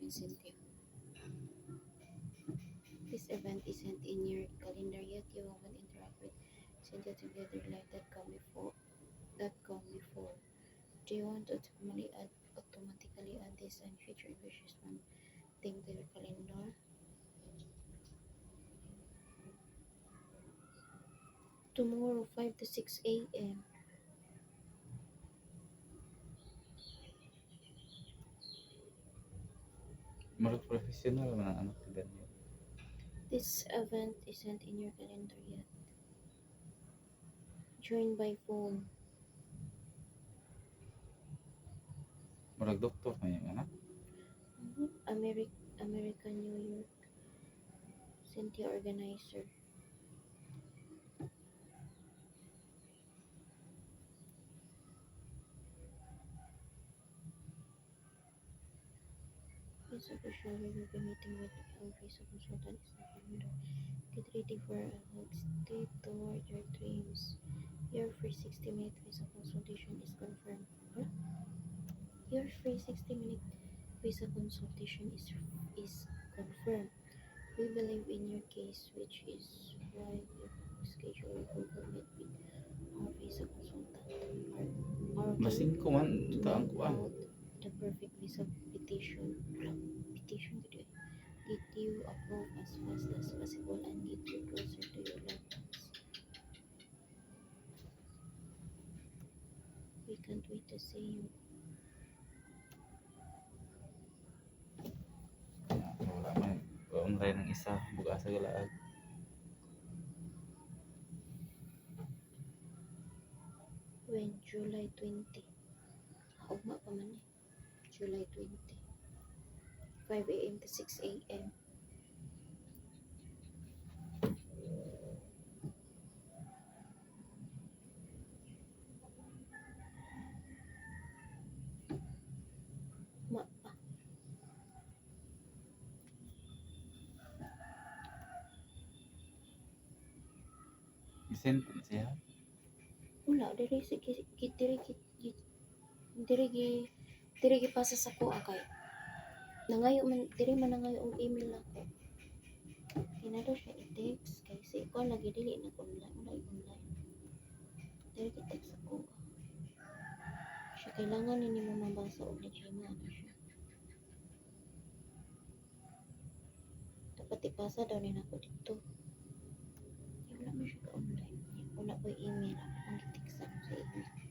and Cynthia. This event isn't in your calendar yet. You haven't interacted with Cynthia together like that come before. Do you want to automatically add this and future engagement thing to your calendar? Tomorrow, 5 to 6 a.m. Murag professional man ang anak ko ganyan. This event isn't in your calendar yet. Join by phone. Murag doktor na yung anak. American New York. Cynthia organizer. Visa official, we will be meeting with our visa consultant is the calendar. Get ready for a hot step toward your dreams. Your free 60-minute visa consultation is confirmed. Huh? Your free 60-minute visa consultation is confirmed. We believe in your case, which is why we schedule a Google Meet with our visa consultant. Our Masing goal ko man to ito ang map kuan. out the perfect visa petition today. Get you approved as fast as possible and get you closer to your loved ones. We can't wait to see you. Wala man. Online ang isa buga sa galaag. When July 20. Ugma pa man eh. July 20. 5 a.m. to 6 a.m. Ma pa. Isent siya. Wala, diri sige diri gi pasa sa ko kay nangayo man diri man nangayo og email nako. Kinado siya i-text kay si ko lagi dili na online, wala online. Diri gi text ako. Siya kailangan ni mo mabasa og legima na siya. Dapat ipasa daw ni nako dito. Wala man siya ka online. Wala ko email, ako ang gi-text sa email.